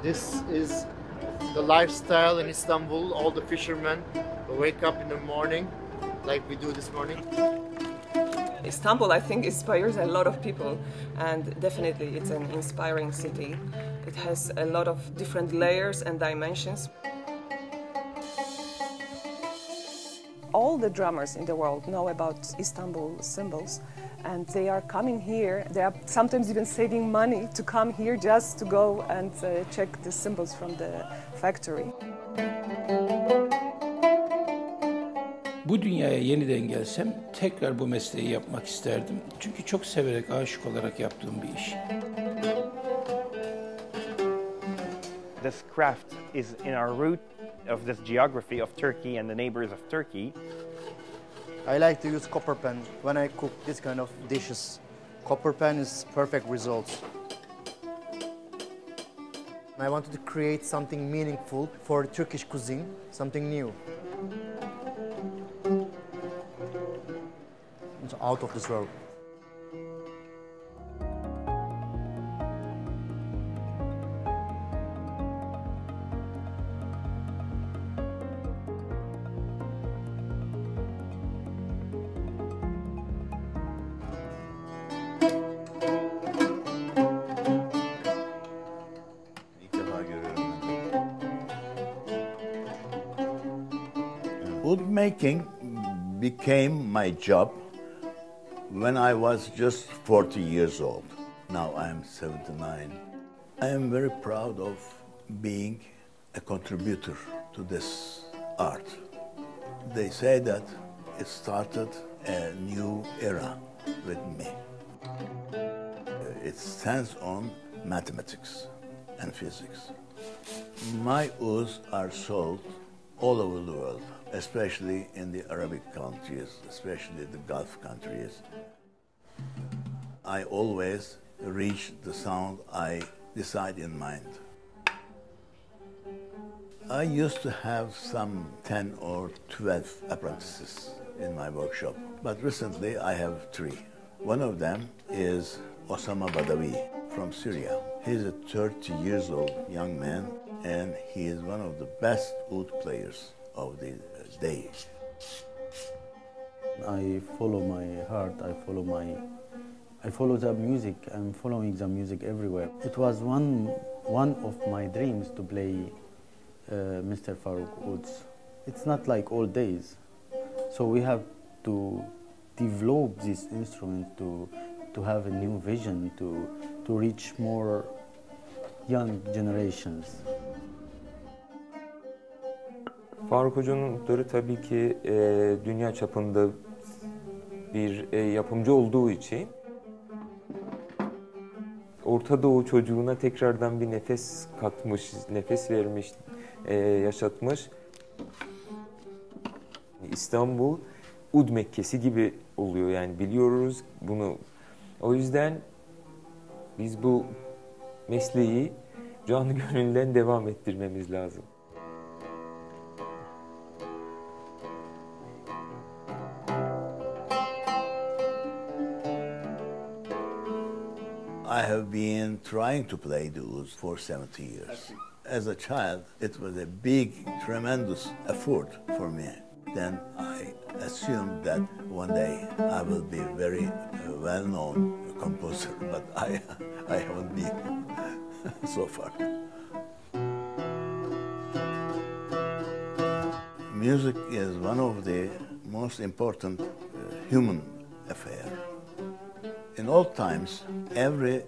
This is the lifestyle in Istanbul. All the fishermen wake up in the morning, like we do this morning. Istanbul, I think, inspires a lot of people, and definitely it's an inspiring city. It has a lot of different layers and dimensions. All the drummers in the world know about Istanbul cymbals, and they are coming here. They are sometimes even saving money to come here just to go and check the cymbals from the factory. Bu dünyaya yeniden gelsem tekrar bu mesleği yapmak isterdim. Çünkü çok severek, aşık olarak yaptığım bir iş. This craft is in our root of this geography of Turkey and the neighbors of Turkey. I like to use copper pan when I cook this kind of dishes. Copper pan is perfect results. I wanted to create something meaningful for Turkish cuisine, something new. It's out of this world. Wood making became my job when I was just 40 years old. Now I am 79. I am very proud of being a contributor to this art. They say that it started a new era with me. It stands on mathematics and physics. My ouds are sold all over the world, especially in the Arabic countries, especially the Gulf countries. I always reach the sound I decide in mind. I used to have some 10 or 12 apprentices in my workshop, but recently I have 3. One of them is Osama Badawi from Syria. He's a 30 years old young man, and he is one of the best oud players of the day. I follow my heart, I follow the music. I'm following the music everywhere. It was one of my dreams to play Mr. Faruk ouds. It's not like old days. So we have to develop this instrument to have a new vision, to reach more young generations. Faruk Hoca'nın utları tabii ki dünya çapında bir yapımcı olduğu için Orta Doğu çocuğuna tekrardan bir nefes katmış, nefes vermiş, yaşatmış. İstanbul ud Mekkesi gibi oluyor, yani biliyoruz bunu. O yüzden biz bu mesleği canı gönülden devam ettirmemiz lazım. I have been trying to play the ouds for 70 years. As a child, it was a big, tremendous effort for me. Then I assumed that one day I will be very well-known composer, but I haven't been so far. Music is one of the most important human affairs. In old times, every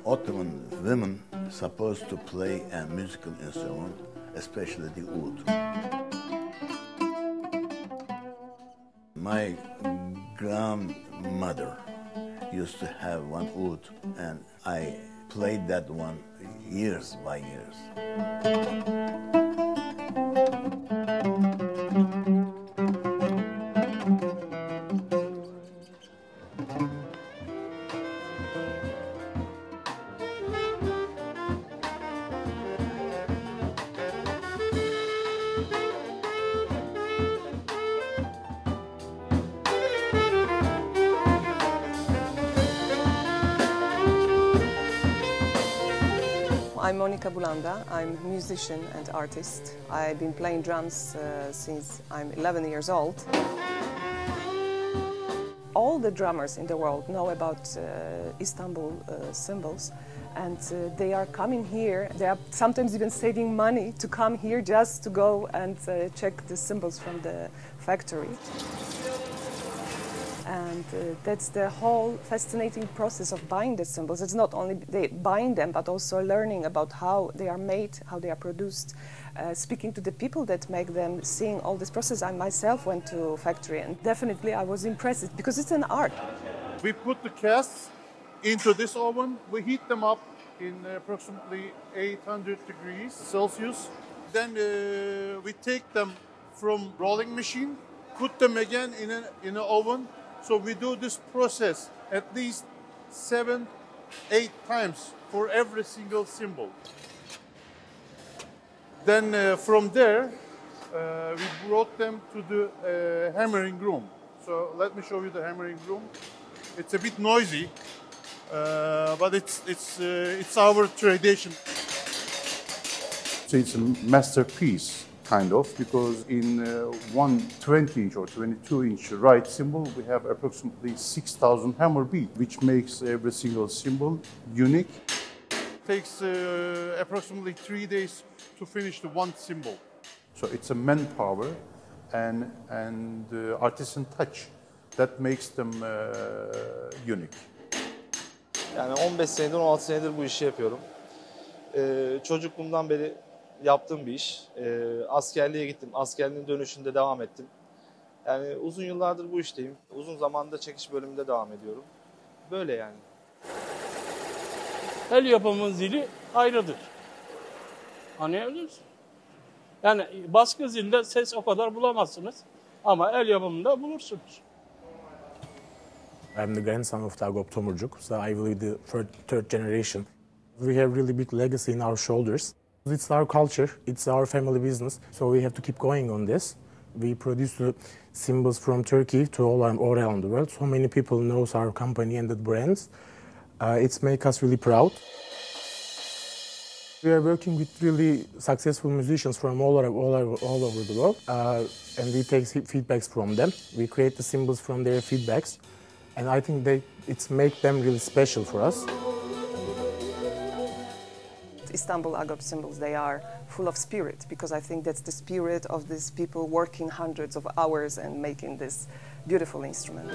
Ottoman woman supposed to play a musical instrument, especially the oud. My grandmother used to have one oud, and I played that one years by years. I'm Monica Bulanda. I'm a musician and artist. I've been playing drums since I'm 11 years old. All the drummers in the world know about Istanbul cymbals, and they are coming here. They are sometimes even saving money to come here just to go and check the cymbals from the factory. And that's the whole fascinating process of buying the cymbals. It's not only buying them, but also learning about how they are made, how they are produced, speaking to the people that make them, seeing all this process. I myself went to a factory, and definitely I was impressed because it's an art. We put the casts into this oven. We heat them up in approximately 800 degrees Celsius. Then we take them from rolling machine, put them again in an oven. So we do this process at least 7-8 times for every single cymbal. Then from there, we brought them to the hammering room. So let me show you the hammering room. It's a bit noisy, but it's our tradition. So it's a masterpiece, kind of, because in one 20-inch or 22-inch right cymbal, we have approximately 6,000 hammer beat, which makes every single cymbal unique. It takes approximately 3 days to finish the one cymbal. So it's a manpower and artisan touch that makes them unique. Yani 15 senedir, 16 senedir bu işi yapıyorum. Çocukluğumdan beri yaptığım bir iş. Askerliğe gittim. Askerliğin dönüşünde devam ettim. Yani uzun yıllardır bu işteyim. Uzun zamanda çekiş bölümünde devam ediyorum. Böyle yani. El yapımının zili ayrıdır. Anlayabiliyor musun? Yani baskı zilde ses o kadar bulamazsınız. Ama el yapımında bulursunuz. I'm the grandson of the Agop Tomurcuk, so I will be the third generation. We have really big legacy in our shoulders. It's our culture, it's our family business, so we have to keep going on this. We produce the cymbals from Turkey to all around the world. So many people know our company and the brands. It's make us really proud. We are working with really successful musicians from all over the world, and we take feedbacks from them. We create the cymbals from their feedbacks, and I think it's make them really special for us. Istanbul Agop cymbals, they are full of spirit, because I think that's the spirit of these people working hundreds of hours and making this beautiful instrument.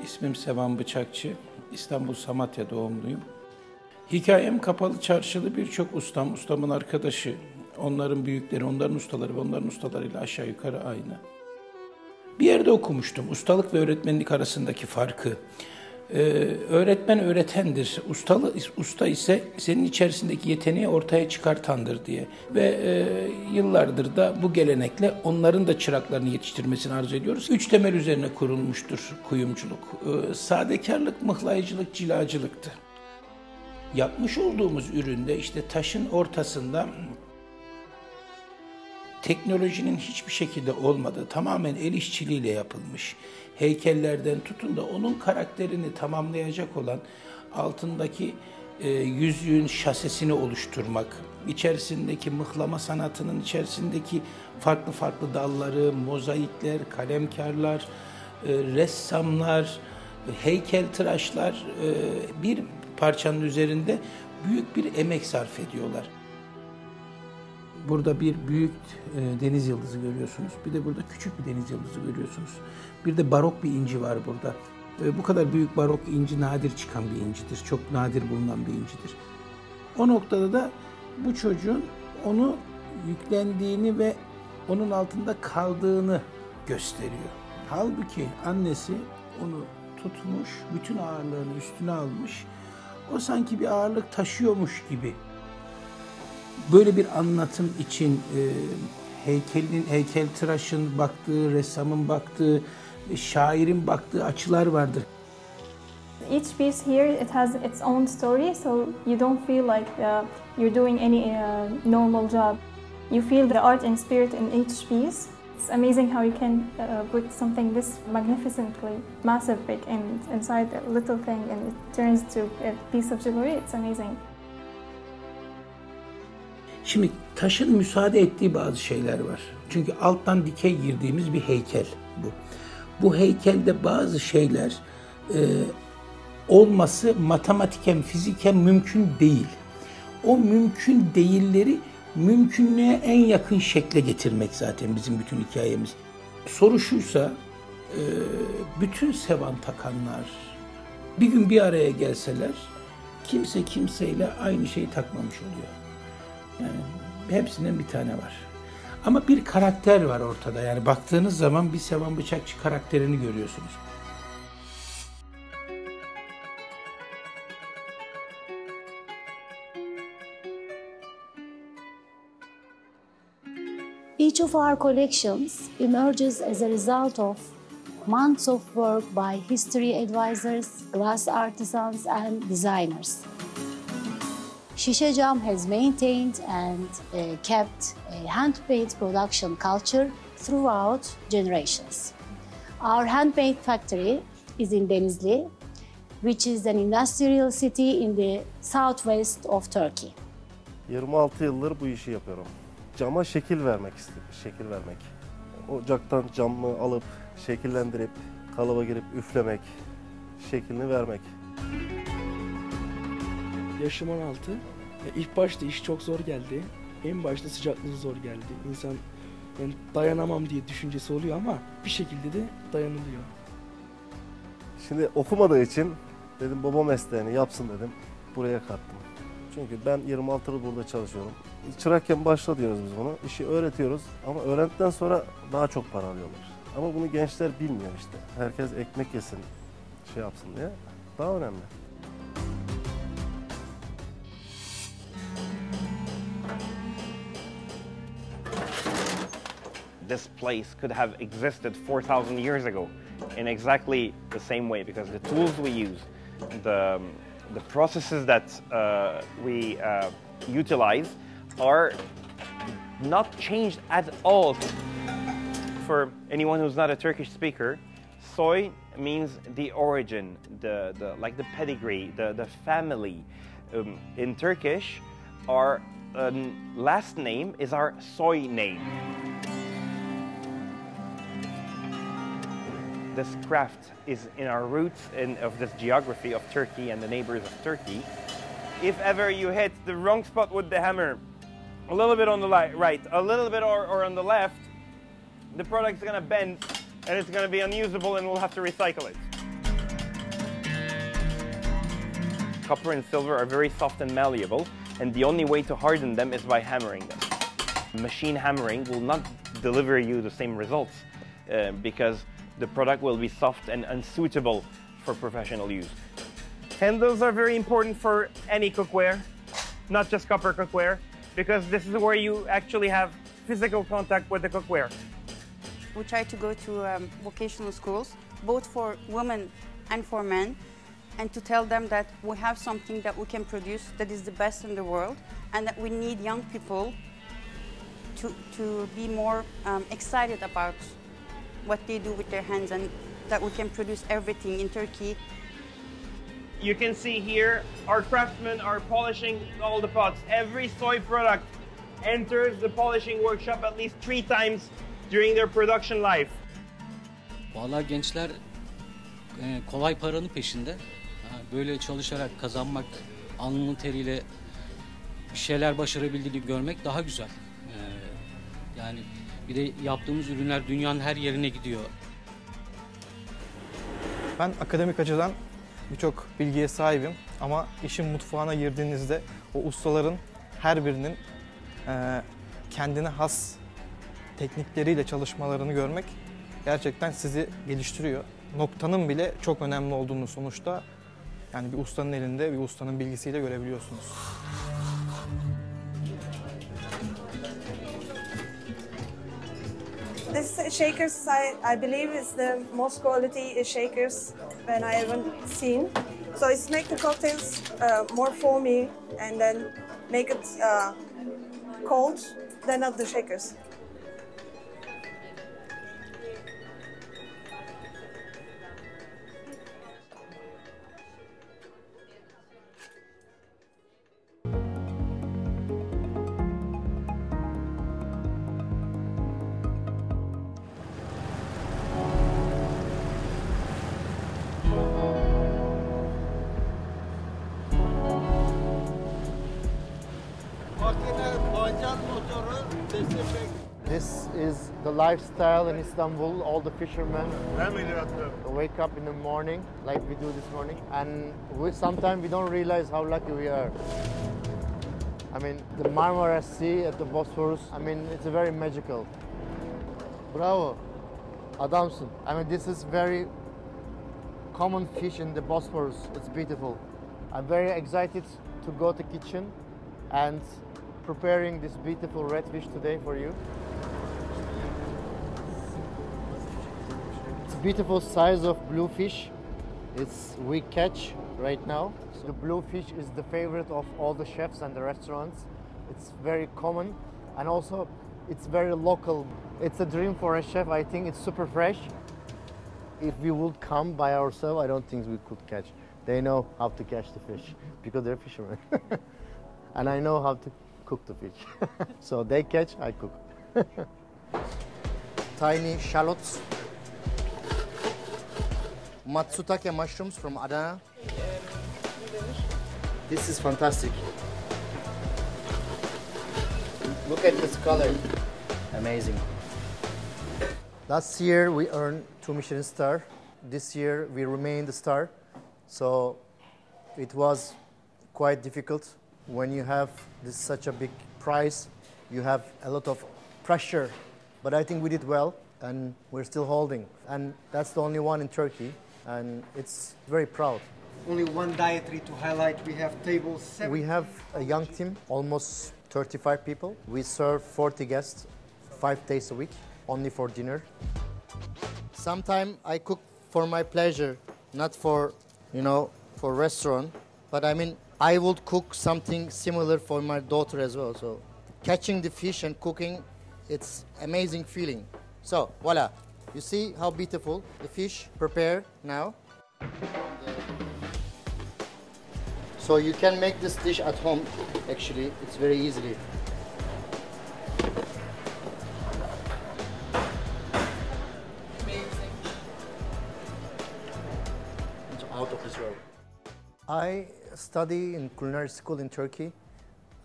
İsmim Sevan Bicakci, İstanbul Samatya doğumluyum. Hikayem kapalı çarşılı birçok ustamın arkadaşı, onların büyükleri, onların ustaları ve onların ustalarıyla aşağı yukarı aynı. Bir yerde okumuştum, ustalık ve öğretmenlik arasındaki farkı. Öğretmen öğretendir, usta ise senin içerisindeki yeteneği ortaya çıkartandır diye. Ve yıllardır da bu gelenekle onların da çıraklarını yetiştirmesini arzu ediyoruz. 3 temel üzerine kurulmuştur kuyumculuk. Sadekarlık, mıhlayıcılık, cilacılıktı. Yapmış olduğumuz üründe işte taşın ortasında teknolojinin hiçbir şekilde olmadığı, tamamen el işçiliğiyle yapılmış heykellerden tutun da onun karakterini tamamlayacak olan altındaki yüzüğün şasesini oluşturmak, içerisindeki mıhlama sanatının içerisindeki farklı farklı dalları, mozaikler, kalemkarlar, ressamlar, heykeltıraşlar bir parçanın üzerinde büyük bir emek sarf ediyorlar. Burada bir büyük deniz yıldızı görüyorsunuz. Bir de burada küçük bir deniz yıldızı görüyorsunuz. Bir de barok bir inci var burada. Bu kadar büyük barok inci nadir çıkan bir incidir. Çok nadir bulunan bir incidir. O noktada da bu çocuğun onu yüklendiğini ve onun altında kaldığını gösteriyor. Halbuki annesi onu tutmuş, bütün ağırlığını üstüne almış. O sanki bir ağırlık taşıyormuş gibi. Böyle bir anlatım için heykeltıraşın baktığı, ressamın baktığı, şairin baktığı açılar vardır. Each piece here, it has its own story, so you don't feel like you're doing any normal job. You feel the art and spirit in each piece. It's amazing how you can put something this magnificently massive big inside a little thing and it turns to a piece of jewelry. It's amazing. Şimdi taşın müsaade ettiği bazı şeyler var. Çünkü alttan dikey girdiğimiz bir heykel bu. Bu heykelde bazı şeyler olması matematiken, fiziken mümkün değil. O mümkün değilleri mümkünlüğe en yakın şekle getirmek zaten bizim bütün hikayemiz. Soru şuysa, bütün Sevan takanlar bir gün bir araya gelseler, kimse kimseyle aynı şeyi takmamış oluyor. Yani hepsinden bir tane var. Ama bir karakter var ortada. Yani baktığınız zaman bir Sevan Bicakci karakterini görüyorsunuz. Each of our collections emerges as a result of months of work by history advisors, glass artisans, and designers. Sisecam has maintained and kept a handmade production culture throughout generations. Our handmade factory is in Denizli, which is an industrial city in the southwest of Turkey. 26 yıldır bu işi yapıyorum. Cama şekil vermek istedim, şekil vermek. Ocaktan camı alıp, şekillendirip, kalıba girip üflemek, şeklini vermek. Yaşım 16. İlk başta iş çok zor geldi. En başta sıcaklığı zor geldi. İnsan yani dayanamam diye düşüncesi oluyor ama bir şekilde de dayanılıyor. Şimdi okumadığı için dedim baba mesleğini yapsın dedim. Buraya kattım. Çünkü ben 26 yıl burada çalışıyorum. Çırakken başla diyoruz biz bunu. İşi öğretiyoruz ama öğrendikten sonra daha çok para alıyorlar. Ama bunu gençler bilmiyor işte. Herkes ekmek yesin, şey yapsın diye. Daha önemli. This place could have existed 4,000 years ago in exactly the same way because the tools we use, the processes that we utilize are not changed at all. For anyone who's not a Turkish speaker, soy means the origin, like the pedigree, the family. In Turkish, our last name is our soy name. This craft is in our roots of this geography of Turkey and the neighbors of Turkey. If ever you hit the wrong spot with the hammer, a little bit on the right, a little bit or on the left, the product's gonna bend and it's gonna be unusable and we'll have to recycle it. Copper and silver are very soft and malleable, and the only way to harden them is by hammering them. Machine hammering will not deliver you the same results because the product will be soft and unsuitable for professional use. Handles are very important for any cookware, not just copper cookware, because this is where you actually have physical contact with the cookware. We try to go to vocational schools, both for women and for men, and to tell them that we have something that we can produce that is the best in the world, and that we need young people to be more excited about what they do with their hands, and that we can produce everything in Turkey. You can see here, our craftsmen are polishing all the pots. Every soy product enters the polishing workshop at least 3 times during their production life. Vallahi gençler kolay paranın peşinde. Böyle çalışarak kazanmak, alnının teriyle bir şeyler başarabildiğini görmek daha güzel. Yani bir de yaptığımız ürünler dünyanın her yerine gidiyor. Ben akademik açıdan birçok bilgiye sahibim ama işin mutfağına girdiğinizde o ustaların her birinin kendine has teknikleriyle çalışmalarını görmek gerçekten sizi geliştiriyor. Noktanın bile çok önemli olduğunu sonuçta yani bir ustanın elinde, bir ustanın bilgisiyle görebiliyorsunuz. This shakers, I believe, is the most quality shakers when I haven't seen. So it's make the cocktails more foamy and then make it cold. they're not the shakers. This is the lifestyle in Istanbul. All the fishermen wake up in the morning, like we do this morning, and sometimes we don't realize how lucky we are. I mean, the Marmara Sea at the Bosphorus, I mean, it's very magical. Bravo, adamsın. I mean, this is very common fish in the Bosphorus. It's beautiful. I'm very excited to go to kitchen and preparing this beautiful redfish today for you. It's a beautiful size of bluefish. We catch right now. So the bluefish is the favorite of all the chefs and the restaurants. It's very common and also it's very local. It's a dream for a chef. I think it's super fresh. If we would come by ourselves, I don't think we could catch. They know how to catch the fish because they're fishermen. And I know how to cook the fish. So they catch, I cook. Tiny shallots. Matsutake mushrooms from Adana. This is fantastic. Look at this color. Amazing. Last year we earned 2 Michelin stars. This year we remained the star. So it was quite difficult. When you have such a big prize, you have a lot of pressure. But I think we did well, and we're still holding. And that's the only one in Turkey, and it's very proud. Only one dietary to highlight. We have tables 7. We have a young team, almost 35 people. We serve 40 guests 5 days a week, only for dinner. Sometimes I cook for my pleasure, not for, for restaurant. But I mean, I would cook something similar for my daughter as well. So catching the fish and cooking, it's amazing feeling. So voila, you see how beautiful the fish prepare now. So you can make this dish at home. Actually, it's very easily. Amazing. It's out of this world. I study in culinary school in Turkey,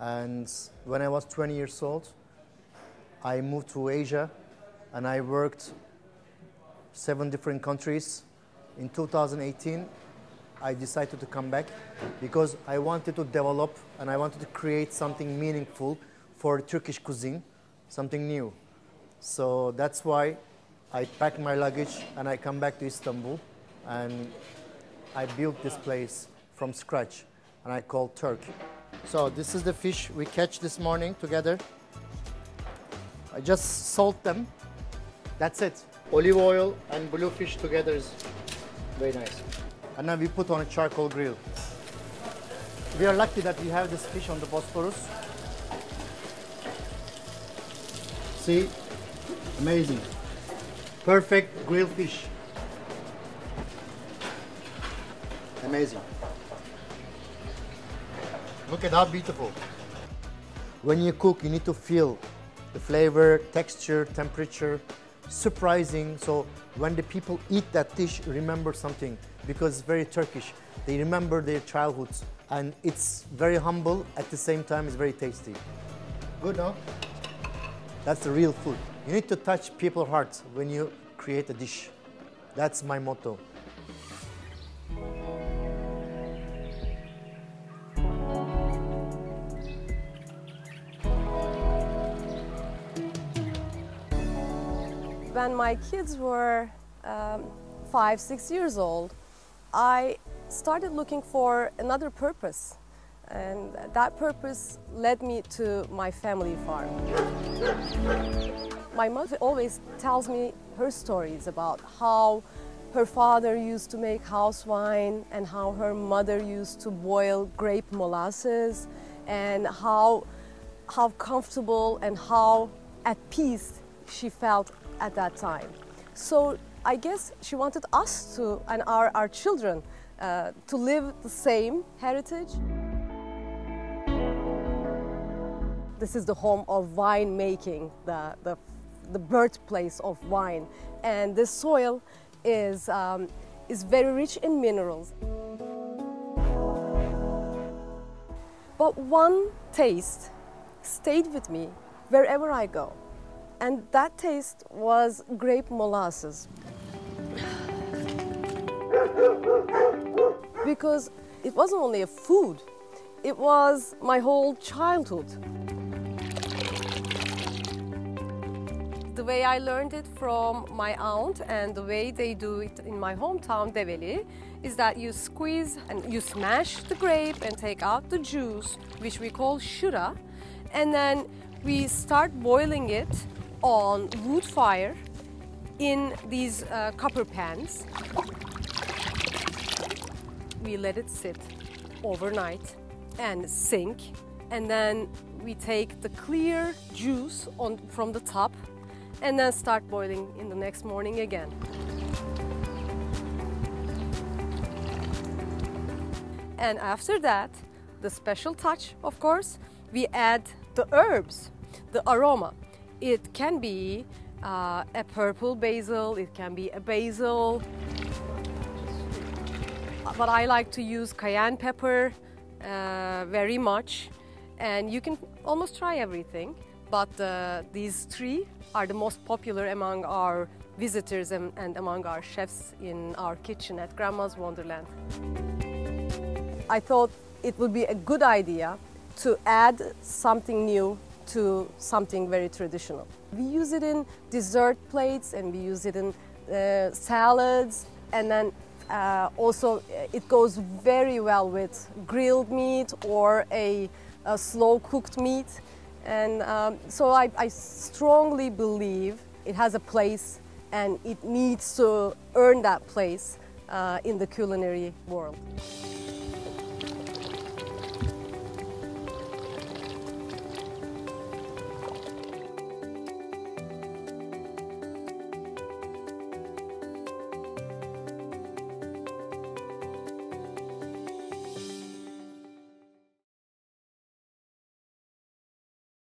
and when I was 20 years old, I moved to Asia, and I worked 7 different countries. In 2018, I decided to come back because I wanted to develop and I wanted to create something meaningful for Turkish cuisine, something new. So that's why I packed my luggage and I come back to Istanbul, and I built this place from scratch, and I call Turk. So this is the fish we catch this morning together. I just salt them. That's it. Olive oil and bluefish together is very nice. And now we put on a charcoal grill. We are lucky that we have this fish on the Bosphorus. See? Amazing. Perfect grilled fish. Amazing. Look at how beautiful. When you cook, you need to feel the flavor, texture, temperature. Surprising. So when the people eat that dish, remember something, because it's very Turkish. They remember their childhoods, and it's very humble. At the same time, it's very tasty. Good, no? That's the real food. You need to touch people's hearts when you create a dish. That's my motto. When my kids were 5, 6 years old, I started looking for another purpose, and that purpose led me to my family farm. My mother always tells me her stories about how her father used to make house wine and how her mother used to boil grape molasses, and how how comfortable and how at peace she felt at that time. So I guess she wanted us to, and our children, to live the same heritage. This is the home of wine making, the birthplace of wine, and this soil is very rich in minerals. But one taste stayed with me wherever I go, and that taste was grape molasses. Because it wasn't only a food, it was my whole childhood. The way I learned it from my aunt and the way they do it in my hometown, Develi, is that you squeeze and you smash the grape and take out the juice, which we call shura, and then we start boiling it on wood fire in these copper pans. We let it sit overnight and sink, and then we take the clear juice from the top and then start boiling in the next morning again. And after that, the special touch, of course, we add the herbs, the aroma. It can be a purple basil, it can be a basil. But I like to use cayenne pepper very much. And you can almost try everything. But these three are the most popular among our visitors and among our chefs in our kitchen at Grandma's Wonderland. I thought it would be a good idea to add something new to something very traditional. We use it in dessert plates and we use it in salads, and then also it goes very well with grilled meat or a slow cooked meat. And so I strongly believe it has a place and it needs to earn that place in the culinary world.